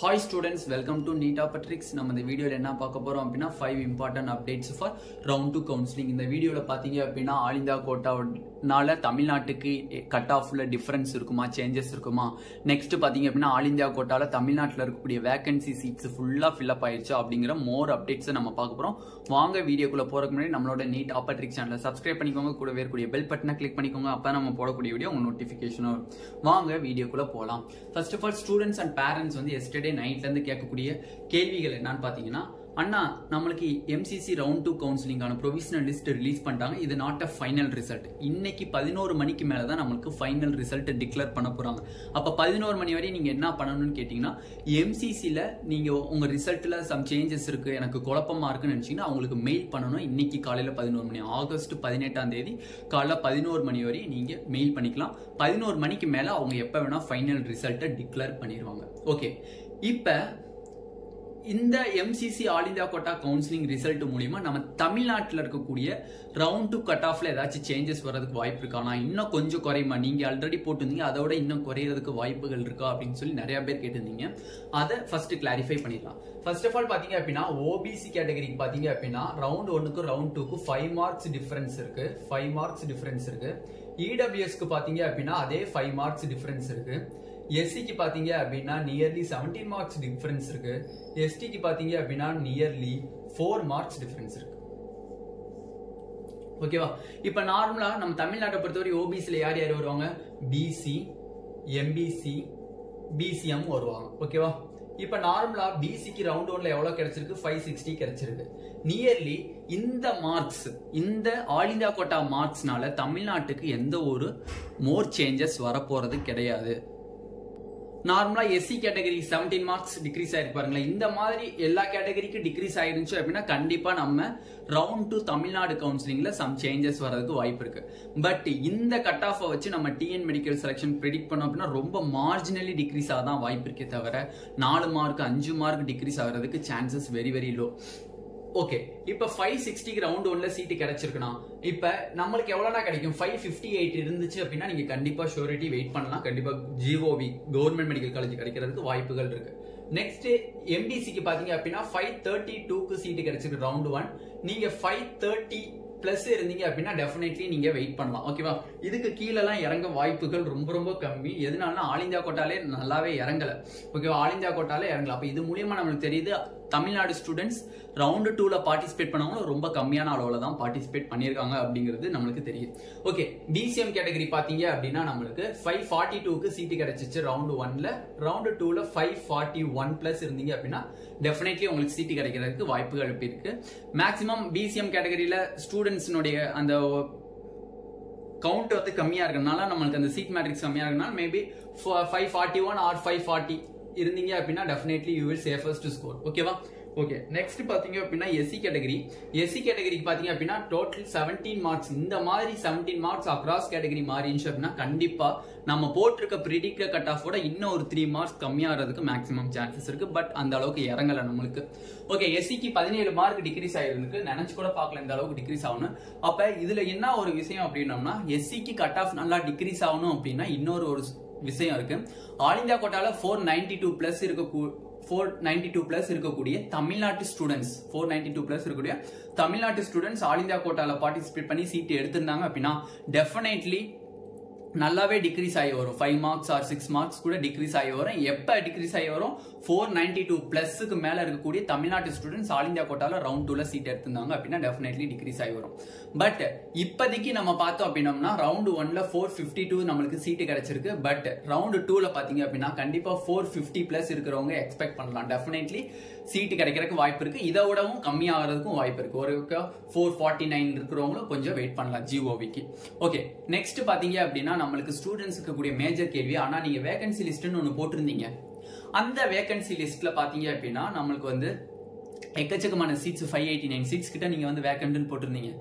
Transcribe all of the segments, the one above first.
Hi students, welcome to Neet Tricks. நம்ம இந்த வீடியோல என்ன பார்க்க போறோம் அப்படினா 5 important updates for round 2 counseling. இந்த வீடியோல பாத்தீங்க அப்படினா ஆல் இந்தியா கோட்டானால தமிழ்நாட்டுக்கு கட் ஆஃப்ல டிஃபரன்ஸ் இருக்குமா, சேஞ்சஸ் இருக்குமா, நெக்ஸ்ட் பாத்தீங்க அப்படினா ஆல் இந்தியா கோட்டால தமிழ்நாட்டுல இருக்கக்கூடிய வேகன்சி சீட்ஸ் ஃபுல்லா ஃபில் அப் ஆயிருச்சு அப்படிங்கற மோர் அப்டேட்ஸ் நம்ம பார்க்க போறோம். வாங்க வீடியோக்குள்ள போறதுக்கு முன்னாடி நம்மளோட நீட் ட்ரிக்ஸ் சேனலை சப்ஸ்கிரைப் பண்ணிக்கோங்க, கூடவே இருக்கக்கூடிய பெல் பட்டனை கிளிக் பண்ணிக்கோங்க. அப்ப நம்ம போடக்கூடிய வீடியோ உங்களுக்கு நோட்டிஃபிகேஷன் வரும். வாங்க வீடியோக்குள்ள போலாம். First of all students and parents வந்து எஸ்டர்டே நைட்ல இருந்து கேட்கக்கூடிய கேள்விகள் என்னன்னு பாத்தீங்கன்னா, அண்ணா நம்மளுக்கு MCC ரவுண்ட் 2 கவுன்சிலிங்கான ப்ரொவிஷனல் லிஸ்ட் ரிலீஸ் பண்ணிட்டாங்க, இது நாட் அ ஃபைனல் ரிசல்ட். இன்னைக்கு 11 மணிக்கு மேல தான் நம்மளுக்கு ஃபைனல் ரிசல்ட் டிக்ளேர் பண்ண போறாங்க. அப்ப 11 மணி வரை நீங்க என்ன பண்ணணும்னு கேட்டீங்கன்னா, MCCல நீங்க உங்க ரிசல்ட்ல சம் சேஞ்சஸ் இருக்கு, எனக்கு குழப்பமா இருக்குன்னு நினைச்சீங்கன்னா அவங்களுக்கு மெயில் பண்ணணும். இன்னைக்கு காலையில 11 மணி, ஆகஸ்ட் 18ஆம் தேதி காலைல 11 மணி வரை நீங்க மெயில் பண்ணிக்கலாம். 11 மணிக்கு மேல அவங்க எப்ப வேணா ஃபைனல் ரிசல்ட்டை டிக்ளேர் பண்ணிடுவாங்க. ஓகே, இப்ப இந்த MCC all India quota counselling result மூலியமா நம்ம தமிழ்நாட்டில் இருக்கக்கூடிய ரவுண்ட் 2 கட் ஆஃப்ல ஏதாச்சும் சேஞ்சஸ் வரதுக்கு வாய்ப்பு இருக்கா, நான் இன்னும் கொஞ்சம் குறையுமா, நீங்க ஆல்ரெடி போட்டிருந்தீங்க அதோட இன்னும் குறையிறதுக்கு வாய்ப்புகள் இருக்கா அப்படின்னு சொல்லி நிறைய பேர் கேட்டிருந்தீங்க. அதை ஃபர்ஸ்ட் கிளாரிஃபை பண்ணிடலாம். ஃபர்ஸ்ட் ஆஃப் ஆல் பாத்தீங்க அப்படின்னா OBC கேட்டகரிக்கு பாத்தீங்க அப்படின்னா ரவுண்ட் 1க்கு ரவுண்ட் 2க்கு 5 மார்க்ஸ் டிஃபரன்ஸ் இருக்கு. 5 மார்க்ஸ் டிஃபரன்ஸ் இருக்கு. EWSக்கு பாத்தீங்க அப்படின்னா அதே 5 மார்க்ஸ் டிஃபரன்ஸ் இருக்கு. SCக்கு பாத்தீங்க அப்படின்னா நியர்லி 17 மார்க்ஸ் டிஃபரன்ஸ் இருக்கு. STக்கு பாத்தீங்க அப்படின்னா நியர்லி 4 மார்க்ஸ் டிஃபரன்ஸ் இருக்கு. ஓகேவா? இப்ப நார்மலா நம்ம தமிழ்நாட்டை பொறுத்தவரை OBCல யார் யார் வருவாங்க, BC, MBC, BCM வருவாங்க. ஓகேவா? இப்ப நார்மலா BCக்கு ரவுண்ட் 1ல எவ்வளவு கிடைச்சிருக்கு, 560 கிடைச்சிருக்கு. நியர்லி இந்த மார்க்ஸ், இந்த ஆல் இந்தியா கோட்டா மார்க்ஸ்னால தமிழ்நாட்டுக்கு எந்த ஒரு மோர் சேஞ்சஸ் வரப்போறது கிடையாது. நார்மலா SC கேட்டகரி 17 மார்க்ஸ் டிக்ரீஸ் ஆயிருக்கு பாருங்களேன். இந்த மாதிரி எல்லா கேட்டகரிக்கு டிக்ரீஸ் ஆயிருந்துச்சு அப்படின்னா கண்டிப்பா நம்ம ரவுண்ட் 2 தமிழ்நாடு கவுன்சிலிங்ல சம் சேஞ்சஸ் வரதுக்கு வாய்ப்பு இருக்கு. பட் இந்த கட் ஆஃப் வச்சு நம்ம TN மெடிக்கல் செலக்ஷன் ப்ரெடிக்ட் பண்ணோம் அப்படின்னா ரொம்ப மார்ஜினலி டிக்ரீஸ் ஆகதான் வாய்ப்பு இருக்கே தவிர 4 மார்க் 5 மார்க் டிக்ரீஸ் ஆகிறதுக்கு chances very very low. Okay, இப்ப 560 ரவுண்ட் 1ல சீட் கிடைச்சிருக்குனா இப்ப நம்மளுக்கு எவ்வளவுனா கிடைக்கும், 558 இருந்துச்சு அப்படின்னா நீங்க கண்டிப்பா ஷூரிட்டி வெயிட் பண்ணலாம். கண்டிப்பா GOV கவர்மெண்ட் மெடிக்கல் காலேஜ் கிடைக்கிறதுக்கு வாய்ப்புகள் இருக்கு. நெக்ஸ்ட் MDCக்கு பாத்தீங்க அப்படின்னா 532க்கு சீட் கிடைச்சிருக்கு ரவுண்ட் 1. நீங்க 530 பிளஸ் இருந்தீங்க அப்படின்னா டெஃபினெட்லி நீங்க வெயிட் பண்ணலாம். ஓகேவா? இதுக்கு கீழெல்லாம் இறங்க வாய்ப்புகள் ரொம்ப ரொம்ப கம்மி. எதனால ஆல் இந்தியா கோட்டாலே நல்லாவே இறங்கல. ஓகேவா? ஆல் இந்தியா கோட்டாலே இறங்கல. அப்ப இது மூலியமா நம்மளுக்கு தெரியுது தமிழ்நாடு ஸ்டூடெண்ட்ஸ் ரவுண்ட் 2ல பார்ட்டிசிபேட் பண்ணவங்களும் ரொம்ப கம்மியான அளவுல தான் பார்ட்டிசிபேட் பண்ணிருக்காங்க அப்படிங்கிறது நம்மளுக்கு தெரியும். ஓகே, BCM கேட்டகரி பாத்தீங்க அப்படின்னா நம்மளுக்கு 542க்கு சீட் கிடைச்சிச்சு ரவுண்ட் 1ல. ரவுண்ட் 2ல 541 பிளஸ் இருந்தீங்க அப்படின்னா டெஃபினெட்லி உங்களுக்கு சீட் கிடைக்கிறதுக்கு வாய்ப்புகள் இருக்கு. மேக்ஸிமம் BCM கேட்டகரியில ஸ்டூடெண்ட்ஸ்னுடைய அந்த கவுண்ட் வந்து கம்மியா இருக்கறனால நம்மளுக்கு அந்த சீட் மேட்ரிக்ஸ் கம்மியா இருக்கறனால மேபி 541 ஆர் 540 இருந்தீங்க அப்படின்னா definitely you will safest score. ஓகேவா? ஓகே, நெக்ஸ்ட் பாத்தீங்க அப்படின்னா SC கேட்டகரிக்கு பாத்தீங்க அப்படின்னா டோட்டல் 17 மார்க்ஸ். இந்த மாதிரி 17 மார்க்ஸ் அக்ராஸ் கேட்டகரி மாறிச்சு அப்படின்னா கண்டிப்பா நம்ம போட்டிருக்க பிரிடிக்ட் கட் ஆஃப் ஓட இன்னும் ஒரு 3 மார்க்ஸ் கம்மியாகிறதுக்கு மேக்ஸிமம் சான்சஸ் இருக்கு. பட் அந்த அளவுக்கு இறங்கல நம்மளுக்கு. ஓகே, SCக்கு 17 மார்க் டிக்ரீஸ் ஆயிருக்கு. நினைச்சு கூட பார்க்கல இந்த அளவுக்கு டிக்ரீஸ் ஆகணும். அப்ப இதுல என்ன ஒரு விஷயம் அப்படின்னோம்னா, SCக்கு கட் ஆஃப் நல்லா டிக்ரீஸ் ஆகணும் அப்படின்னா இன்னொரு ஒரு விஷயம் இருக்கு. ஆல் இந்தியா கோட்டால 492 பிளஸ் இருக்கக்கூடிய தமிழ்நாட்டு ஸ்டூடெண்ட்ஸ், 492 பிளஸ் இருக்கக்கூடிய தமிழ்நாட்டு ஸ்டூடெண்ட்ஸ் ஆல் இந்தியா கோட்டால பார்ட்டிசிபேட் பண்ணி சீட் எடுத்திருந்தாங்க அப்படின்னா டெஃபினெட்லி நல்லாவே டிக்ரீஸ் ஆகி வரும். 5 மார்க்ஸ் ஆர் 6 மார்க்ஸ் கூட டிக்ரீஸ் ஆகி வரும். எப்ப டிக்ரீஸ் ஆகி வரும், 492 பிளஸ்க்கு மேல இருக்கக்கூடிய தமிழ்நாட்டு ஸ்டூடெண்ட்ஸ் ஆல் இந்தியா கோட்டால ரவுண்ட் 2ல சீட் எடுத்திருந்தாங்க அப்படின்னா டெஃபினெட்லி டிக்ரீஸ் ஆகி வரும். பட் இப்போதைக்கு நம்ம பார்த்தோம் அப்படின்னம்னா ரவுண்ட் 1ல 452 நம்மளுக்கு சீட் கிடைச்சிருக்கு. பட் ரவுண்ட் 2ல பாத்தீங்க அப்படின்னா கண்டிப்பா 450 பிளஸ் இருக்கிறவங்க எக்ஸ்பெக்ட் பண்ணலாம். டெஃபினெட்லி சீட் கிடைக்கிறதுக்கு வாய்ப்பு இருக்கு. இதை விடவும் கம்மியாகிறதுக்கும் வாய்ப்பு இருக்கு. ஒரு 449 இருக்கிறவங்களும் கொஞ்சம் வெயிட் பண்ணலாம் GOVக்கு. ஓகே, நெக்ஸ்ட் பாத்தீங்க அப்படின்னா நம்மளுக்கு ஸ்டூடெண்ட்ஸ் இருக்கக்கூடிய மேஜர் கேள்வி, ஆனா நீங்க வேகன்சி லிஸ்ட்னு ஒன்னு போட்டிருந்தீங்க. அந்த வேகன்சி லிஸ்ட்ல பாத்தீங்க அப்படின்னா நம்மளுக்கு வந்து எக்கச்சக்கமான சீட்ஸ் 589 சீட்ஸ் கிட்ட நீங்க வந்து வேகன்ட்னு போட்டிருந்தீங்க.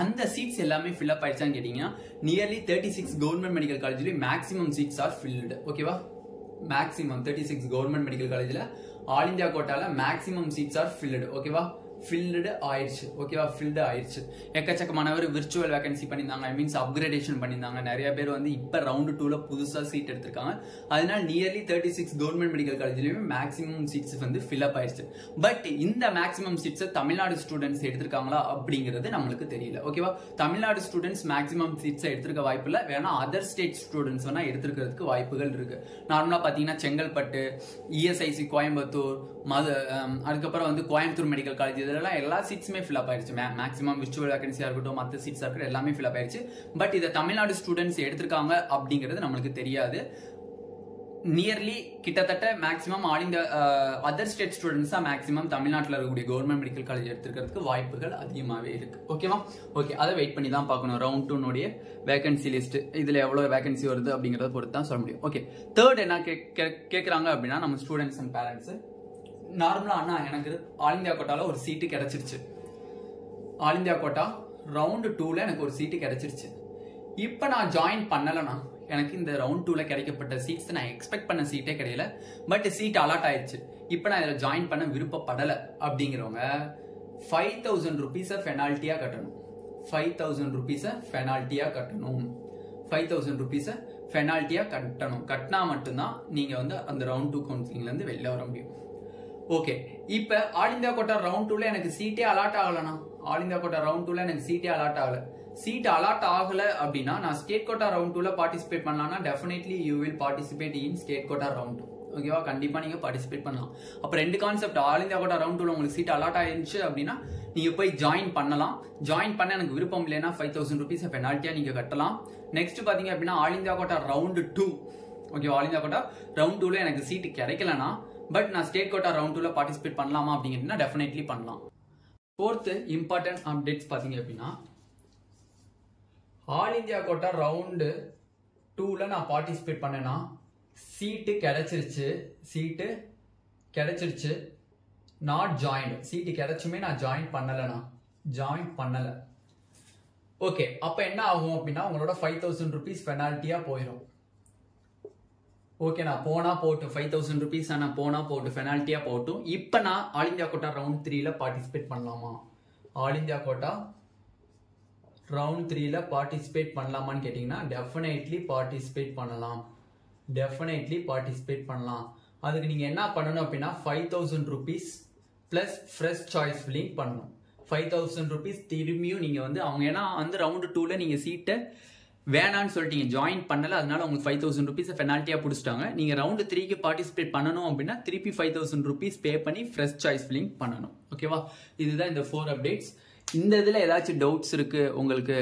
அந்த சீட்ஸ் எல்லாமே ஃபில் அப் ஆயிடுச்சான்னு கேட்டீங்கன்னா நியர்லி 36 கவர்மெண்ட் மெடிக்கல் காலேஜ்ல மேக்ஸிமம் சீட்ஸ் ஆர் ஃபில்டு. ஓகேவா? மேக்ஸிமம் 36 கவர்மெண்ட் மெடிக்கல் காலேஜ்ல ஆல் இந்தியா கோட்டால மேக்ஸிமம் சீட்ஸ் ஆர் ஃபில்டு. ஓகேவா? ஃபில்டு ஆயிடுச்சு. ஓகேவா, ஃபில்டு ஆயிடுச்சு. எக்கச்சக்கமானவர் விர்ச்சுவல் வேகன்சி பண்ணியிருந்தாங்க, ஐ மீன்ஸ் அப்கிரேடேஷன் பண்ணியிருந்தாங்க. நிறைய பேர் வந்து இப்போ ரவுண்டு 2ல புதுசாக சீட் எடுத்திருக்காங்க. அதனால நியர்லி 36 கவர்மெண்ட் மெடிக்கல் காலேஜ்லயுமே மேக்ஸிமம் சீட்ஸ் வந்து ஃபில் அப் ஆயிடுச்சு. பட் இந்த மேக்ஸிமம் சீட்ஸை தமிழ்நாடு ஸ்டூடெண்ட்ஸ் எடுத்திருக்காங்களா அப்படிங்கிறது நம்மளுக்கு தெரியல. ஓகேவா, தமிழ்நாடு ஸ்டூடெண்ட்ஸ் மேக்ஸிமம் சீட்ஸை எடுத்திருக்க வாய்ப்பு இல்லை. வேணா அதர் ஸ்டேட் ஸ்டூடெண்ட்ஸ் வேணா எடுத்துக்கிறதுக்கு வாய்ப்புகள் இருக்கு. நார்மலா பாத்தீங்கன்னா செங்கல்பட்டு, இஎஸ்ஐசி கோயம்புத்தூர், அதுக்கப்புறம் வந்து கோயம்புத்தூர் மெடிக்கல் காலேஜ், இதெல்லாம் எல்லா சீட்ஸுமே ஃபில் அப் ஆயிடுச்சு. மேக்ஸிமம் விர்ச்சுவல் வேகன்சியா இருக்கட்டும், மற்ற சீட்ஸா இருக்கட்டும், எல்லாமே ஃபில் அப் ஆயிடுச்சு. பட் இதை தமிழ்நாடு ஸ்டூடெண்ட்ஸ் எடுத்திருக்காங்க அப்படிங்கிறது நம்மளுக்கு தெரியாது. நியர்லி கிட்டத்தட்ட மேக்ஸிமம் ஆல் இந்த அதர் ஸ்டேட் ஸ்டூடெண்ட்ஸ் தான் மேக்ஸிமம் தமிழ்நாட்டில் இருக்கக்கூடிய கவர்மெண்ட் மெடிக்கல் காலேஜ் எடுத்துக்கிறதுக்கு வாய்ப்புகள் அதிகமாகவே இருக்கு. ஓகேவா, ஓகே, அதை வெயிட் பண்ணி தான் பார்க்கணும். ரவுண்ட் 2 வேகன்சி லிஸ்ட் இதுல எவ்வளவு வேகன்சி வருது அப்படிங்கறத பொறுத்து தான் சொல்ல முடியும். ஓகே, தேர்ட் என்ன கேட்கறாங்க அப்படின்னா நம்ம ஸ்டூடெண்ட்ஸ் அண்ட் பேரண்ட்ஸ் நார்மலா அண்ணா எனக்கு ஆல் இந்தியா கோட்டால ஒரு சீட்டு கிடைச்சிருச்சு. ஆல் இந்தியா கோட்டா ரவுண்ட் 2ல எனக்கு ஒரு சீட்டு கிடைச்சிருச்சு. இப்போ நான் ஜாயின் பண்ணலனா எனக்கு இந்த ரவுண்ட் 2ல கிடைக்கப்பட்ட சீட்ஸ் நான் எக்ஸ்பெக்ட் பண்ண சீட்டே கிடையல. பட் சீட் அலாட் ஆயிடுச்சு. இப்போ நான் இதில் ஜாயின் பண்ண விருப்பப்படலை அப்படிங்கிறவங்க 5000 rupees பெனால்ட்டியா கட்டணும். 5000 rupees பெனால்ட்டியா கட்டணும். 5000 rupees பெனால்ட்டியா கட்டணும். கட்டினா மட்டும்தான் நீங்க வந்து அந்த ரவுண்ட் 2 கவுன்சிலிங்ல இருந்து வெளில வர முடியும். ஓகே, இப்போ ஆல் இந்தியா கோட்டா ரவுண்ட் 2ல எனக்கு சீட்டே அலாட் ஆகலனா, ஆல் இந்தியா கோட்டா ரவுண்ட் 2ல எனக்கு சீட்டே அலாட் ஆகல. சீட் அலாட் ஆகல அப்படின்னா நான் ஸ்டேட் கோட்டா ரவுண்ட் 2ல பார்ட்டிசிபேட் பண்ணலாம்னா definitely you will participate in state quota round 2. ஓகேவா, கண்டிப்பா நீங்க பார்ட்டிசிபேட் பண்ணலாம். அப்ப ரெண்டு concept, all India quota round 2ல உங்களுக்கு சீட் அலாட் ஆயிருச்சு அப்படின்னா நீங்க போய் ஜாயின் பண்ணலாம். ஜாயின் பண்ண எனக்கு விருப்பம் இல்லைன்னா 5000 rupees பெனால்ட்டியா நீங்க கட்டலாம். நெக்ஸ்ட் பாத்தீங்க அப்படின்னா all India quota round 2, okay, all India quota round 2ல எனக்கு சீட் கிடைக்கலனா பட் நான் ஸ்டேட் கோட்டா ரவுண்ட் 2ல பார்ட்டிசிபேட் பண்ணலாமா அப்படிங்கிறதுனா டெஃபினெட்லி பண்ணலாம். ஃபோர்த் இம்பார்ட்டன்ட் அப்டேட்ஸ் பாத்தீங்க அப்படின்னா ஆல் இந்தியா கோட்டா ரவுண்ட் 2ல நான் பார்ட்டிசிபேட் பண்ணேன்னா சீட்டு கிடைச்சிருச்சு, நாட் ஜாயின். சீட்டு கிடைச்சுமே நான் ஜாயின் பண்ணல. ஓகே, அப்ப என்ன ஆகும் அப்படின்னா உங்களோட 5000 rupees பெனால்ட்டியா போயிடும். ஓகே, நான் போனா போட்டு 5000 rupees நான் போனா போட்டு பெனால்ட்டியா போட்டும். இப்ப நான் ஆல் இந்தியா கோட்டா ரவுண்ட் 3ல பார்ட்டிசிபேட் பண்ணலாமா? ஆல் இந்தியா கோட்டா ரவுண்ட் 3ல பார்ட்டிசிபேட் பண்ணலாமான்னு கேட்டீங்கன்னா டெஃபினெட்லி பார்ட்டிசிபேட் பண்ணலாம். அதுக்கு நீங்க என்ன பண்ணணும் அப்படின்னா 5000 rupees plus fresh choice filling பண்ணணும். 5000 rupees திரும்பியும் நீங்க வந்து அவங்க ஏன்னா வந்து ரவுண்ட் 2ல நீங்க சீட்டை வேணான்னு சொல்லிட்டீங்க, ஜாயின் பண்ணல, அதனால உங்களுக்கு 5000 rupees பெனால்ட்டியா பிடிச்சிட்டாங்க. நீங்க ரவுண்ட் 3க்கு பார்ட்டிசிபேட் பண்ணணும் அப்படின்னா திருப்பி 5000 rupees பே பண்ணி ஃப்ரெஷ் சாய்ஸ் ஃபில்லிங் பண்ணணும். ஓகேவா, இதுதான் இந்த 4 அப்டேட்ஸ். இந்த இதுல ஏதாச்சும் டவுட்ஸ் இருக்கு உங்களுக்கு,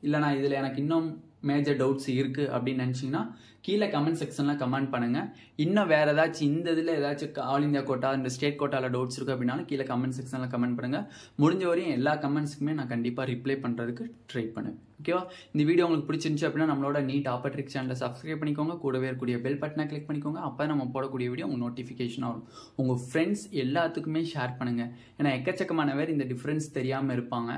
இல்லைனா இதுல எனக்கு இன்னும் மேஜர் டவுட்ஸ் இருக்கு அப்படின்னு நினைச்சீங்கன்னா கீழே கமெண்ட் செக்ஷன்ல கமெண்ட் பண்ணுங்க. இன்னும் வேற ஏதாச்சும் இந்த இதுல ஏதாச்சும் ஆல் இந்தியா கோட்டா இந்த ஸ்டேட் கோட்டால டவுட்ஸ் இருக்கு அப்படின்னாலும் கீழே கமெண்ட் செக்ஷன்ல கமெண்ட் பண்ணுங்க. முடிஞ்ச வரையும் எல்லா கமெண்ட்ஸுக்குமே நான் கண்டிப்பா ரிப்ளை பண்றதுக்கு ட்ரை பண்ணுவேன். ஓகேவா, இந்த வீடியோ உங்களுக்கு பிடிச்சிருந்துச்சு அப்படின்னா நம்மளோட நீட் ஆப்பர்ட்ரிக் சேனலை சப்ஸ்கிரைப் பண்ணிக்கோங்க. கூடவே இருக்கக்கூடிய பெல் பட்டனை கிளிக் பண்ணிக்கோங்க. அப்போ நம்ம போடக்கூடிய வீடியோ உங்க நோட்டிஃபிகேஷன் வரும். உங்க ஃப்ரெண்ட்ஸ் எல்லாத்துக்குமே ஷேர் பண்ணுங்க. ஏன்னா எக்கச்சக்கமான பேர் இந்த டிஃபரன்ஸ் தெரியாம இருப்பாங்க.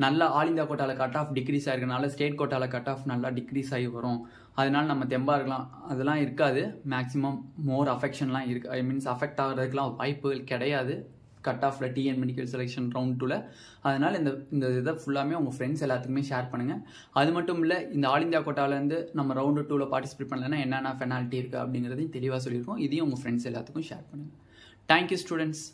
நல்லா ஆல் இந்தியா கோட்டால கட் ஆஃப் டிக்ரீஸ் ஆயிருக்கனால ஸ்டேட் கோட்டால கட் ஆஃப் நல்லா டிக்ரீஸ் ஆகி வரும். அதனால நம்ம தெம்பா இருக்கலாம், அதெல்லாம் இருக்காது. மேக்ஸிமம் மோர் அஃபெக்ஷன்லாம் இருக்கு, ஐ மீன்ஸ் அஃபெக்ட் ஆகிறதுக்குலாம் வாய்ப்புகள் கிடையாது கட் ஆஃப்ல டிஎன் மெடிக்கல் செலெக்ஷன் ரவுண்ட் 2ல. அதனால இந்த இதை ஃபுல்லாமே உங்க ஃப்ரெண்ட்ஸ் எல்லாத்துக்குமே ஷேர் பண்ணுங்க. அது மட்டும் இல்லை, இந்த ஆல் இந்தியா கோட்டாலேருந்து நம்ம ரவுண்ட் 2ல பார்ட்டிசிபேட் பண்ணலன்னா என்னென்ன பெனால்ட்டி இருக்கு அப்படிங்கிறதையும் தெளிவாக சொல்லியிருக்கோம். இதையும் உங்க ஃப்ரெண்ட்ஸ் எல்லாத்துக்கும் ஷேர் பண்ணுங்க. Thank you students.